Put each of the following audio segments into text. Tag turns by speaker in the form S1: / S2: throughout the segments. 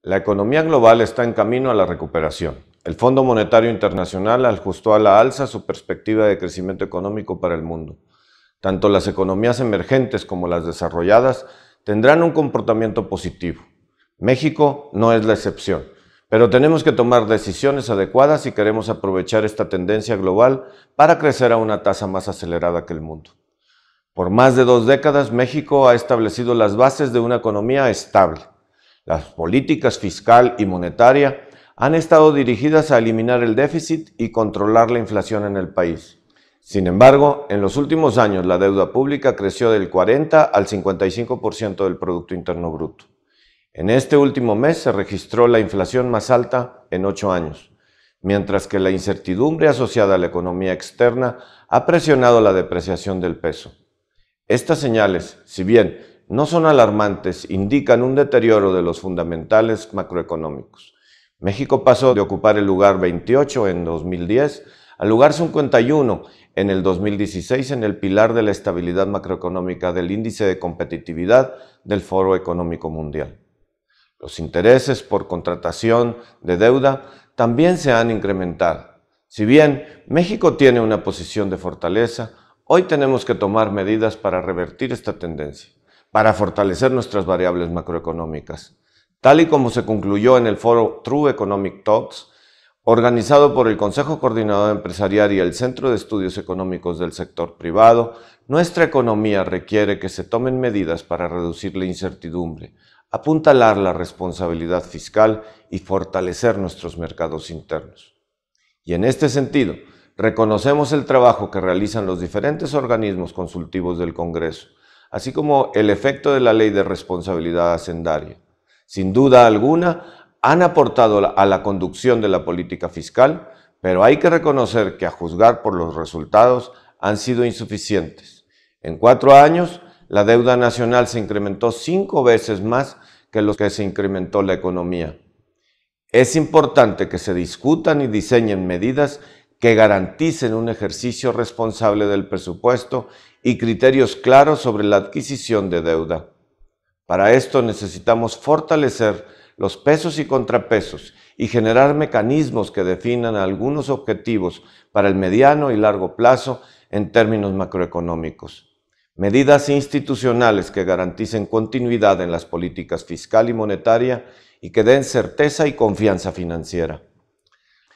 S1: La economía global está en camino a la recuperación. El Fondo Monetario Internacional ajustó a la alza su perspectiva de crecimiento económico para el mundo. Tanto las economías emergentes como las desarrolladas tendrán un comportamiento positivo. México no es la excepción, pero tenemos que tomar decisiones adecuadas si queremos aprovechar esta tendencia global para crecer a una tasa más acelerada que el mundo. Por más de 2 décadas, México ha establecido las bases de una economía estable. Las políticas fiscal y monetaria han estado dirigidas a eliminar el déficit y controlar la inflación en el país. Sin embargo, en los últimos años la deuda pública creció del 40 al 55% del Producto Interno Bruto. En este último mes se registró la inflación más alta en 8 años, mientras que la incertidumbre asociada a la economía externa ha presionado la depreciación del peso. Estas señales, si bien no son alarmantes, indican un deterioro de los fundamentales macroeconómicos. México pasó de ocupar el lugar 28 en 2010 al lugar 51 en el 2016 en el pilar de la estabilidad macroeconómica del Índice de Competitividad del Foro Económico Mundial. Los intereses por contratación de deuda también se han incrementado. Si bien México tiene una posición de fortaleza, hoy tenemos que tomar medidas para revertir esta tendencia, para fortalecer nuestras variables macroeconómicas. Tal y como se concluyó en el foro True Economic Talks, organizado por el Consejo Coordinador Empresarial y el Centro de Estudios Económicos del Sector Privado, nuestra economía requiere que se tomen medidas para reducir la incertidumbre, apuntalar la responsabilidad fiscal y fortalecer nuestros mercados internos. Y en este sentido, reconocemos el trabajo que realizan los diferentes organismos consultivos del Congreso, así como el efecto de la Ley de Responsabilidad Hacendaria. Sin duda alguna, han aportado a la conducción de la política fiscal, pero hay que reconocer que a juzgar por los resultados han sido insuficientes. En 4 años, la deuda nacional se incrementó 5 veces más que lo que se incrementó la economía. Es importante que se discutan y diseñen medidas que garanticen un ejercicio responsable del presupuesto y criterios claros sobre la adquisición de deuda. Para esto necesitamos fortalecer los pesos y contrapesos y generar mecanismos que definan algunos objetivos para el mediano y largo plazo en términos macroeconómicos. Medidas institucionales que garanticen continuidad en las políticas fiscal y monetaria y que den certeza y confianza financiera.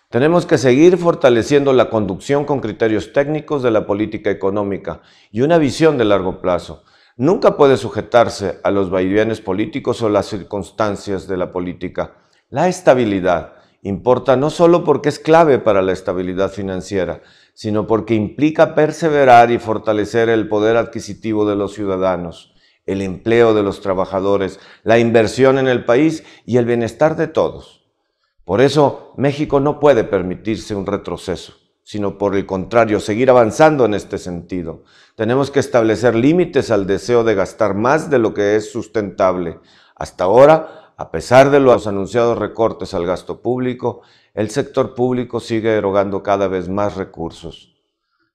S1: Tenemos que seguir fortaleciendo la conducción con criterios técnicos de la política económica y una visión de largo plazo. Nunca puede sujetarse a los vaivenes políticos o las circunstancias de la política. La estabilidad importa no solo porque es clave para la estabilidad financiera, sino porque implica perseverar y fortalecer el poder adquisitivo de los ciudadanos, el empleo de los trabajadores, la inversión en el país y el bienestar de todos. Por eso, México no puede permitirse un retroceso, sino por el contrario, seguir avanzando en este sentido. Tenemos que establecer límites al deseo de gastar más de lo que es sustentable. Hasta ahora, a pesar de los anunciados recortes al gasto público, el sector público sigue erogando cada vez más recursos.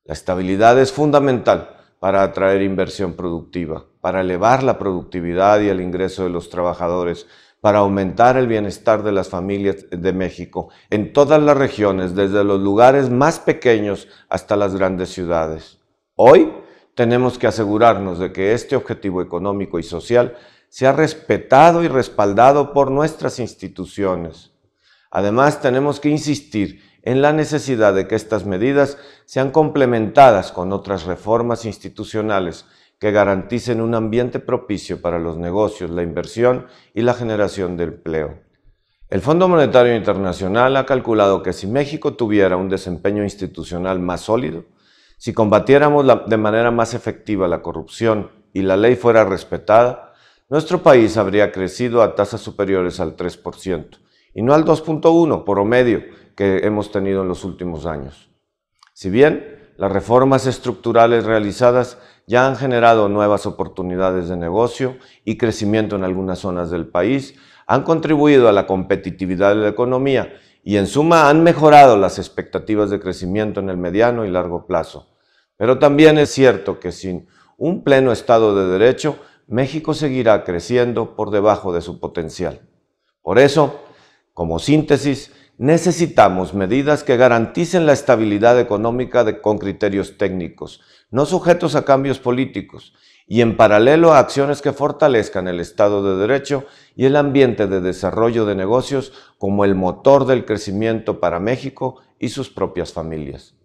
S1: La estabilidad es fundamental para atraer inversión productiva, para elevar la productividad y el ingreso de los trabajadores, para aumentar el bienestar de las familias de México en todas las regiones, desde los lugares más pequeños hasta las grandes ciudades. Hoy tenemos que asegurarnos de que este objetivo económico y social sea respetado y respaldado por nuestras instituciones. Además, tenemos que insistir en la necesidad de que estas medidas sean complementadas con otras reformas institucionales que garanticen un ambiente propicio para los negocios, la inversión y la generación de empleo. El Fondo Monetario Internacional ha calculado que si México tuviera un desempeño institucional más sólido, si combatiéramos de manera más efectiva la corrupción y la ley fuera respetada, nuestro país habría crecido a tasas superiores al 3% y no al 2.1% promedio que hemos tenido en los últimos años. Si bien las reformas estructurales realizadas ya han generado nuevas oportunidades de negocio y crecimiento en algunas zonas del país, han contribuido a la competitividad de la economía y en suma han mejorado las expectativas de crecimiento en el mediano y largo plazo. Pero también es cierto que sin un pleno Estado de Derecho, México seguirá creciendo por debajo de su potencial. Por eso, como síntesis, necesitamos medidas que garanticen la estabilidad económica con criterios técnicos, no sujetos a cambios políticos, y en paralelo a acciones que fortalezcan el Estado de Derecho y el ambiente de desarrollo de negocios como el motor del crecimiento para México y sus propias familias.